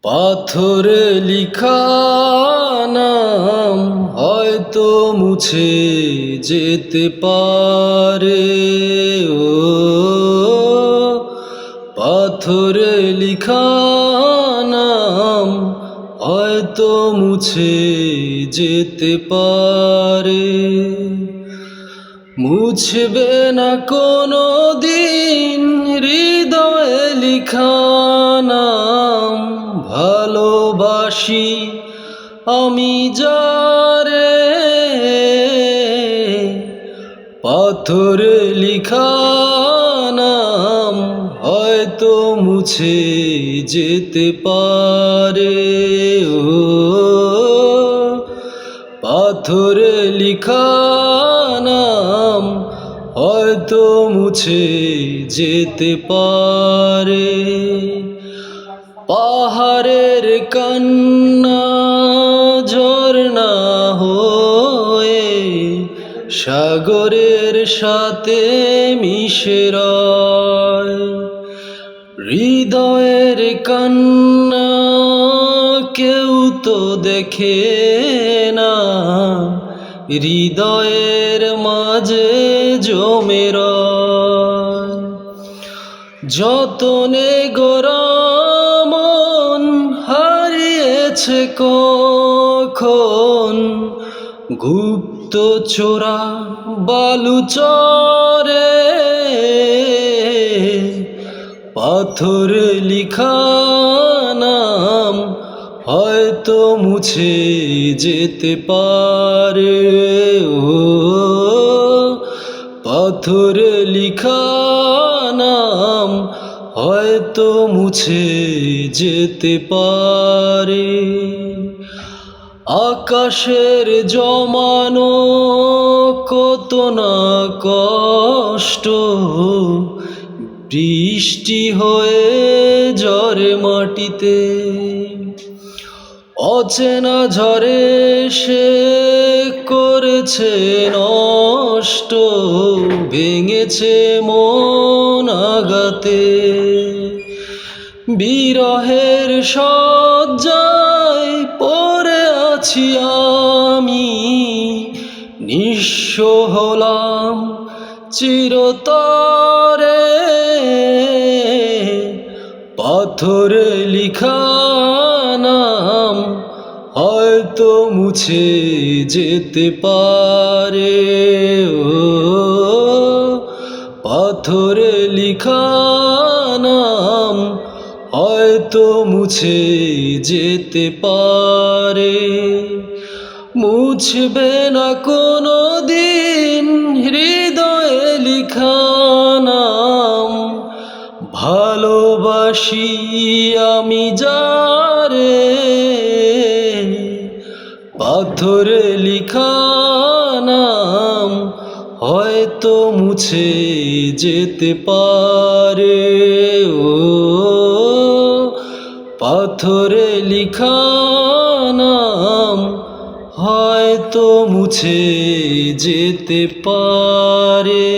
পাথরে লিখা নাম হয়তো মুছে যেতে পারে। ও পাথরে লিখা নাম হয়তো মুছে যেতে পারে। মুছবে না কোনো দিন হৃদয়ে লিখা নাম। ভালোবাসি আমি যারে, পাথরে লিখা নাম হয়তো মুছে যেতে পারে। ও পাথরে লিখা নাম হয়তো মুছে যেতে পারে। পাহাড়ের কান্না ঝরনা হয়ে সাগরের সাথে মিশে রয়। হৃদয়ের কান্না কেউ তো দেখে না, হৃদয়ের মাঝে জমে রয়। যতনে গোরা মন হারিয়েছে কখন, গুপ্ত চোরা বালুচরে। পাথরে লিখা নাম হয়তো মুছে যেতে পারে। ও পাথরে লিখা নাম হয়তো মুছে যেতে পারে। আকাশের জমানো কত না কষ্ট, বৃষ্টি হয়ে ঝরে মাটিতে। অচেনা ঝড়ে সে করেছে নষ্ট, ভেঙেছে মন আঘাতে। বিরহের শয্যায় পড়ে আছি আমি, নিঃস্ব হলাম চিরতরে। পাথরে লিখা নাম হয়তো মুছে যেতে পারে। ও পাথরে লিখা নাম হয়তো মুছে যেতে পারে। মুছবে না কোনো দিন হৃদয়ে লিখা নাম। ভালোবাসি আমি যারে, পাথরে লিখা নাম হয়তো মুছে যেতে পারে। ও পাথরে লিখা নাম হয়তো মুছে যেতে পারে।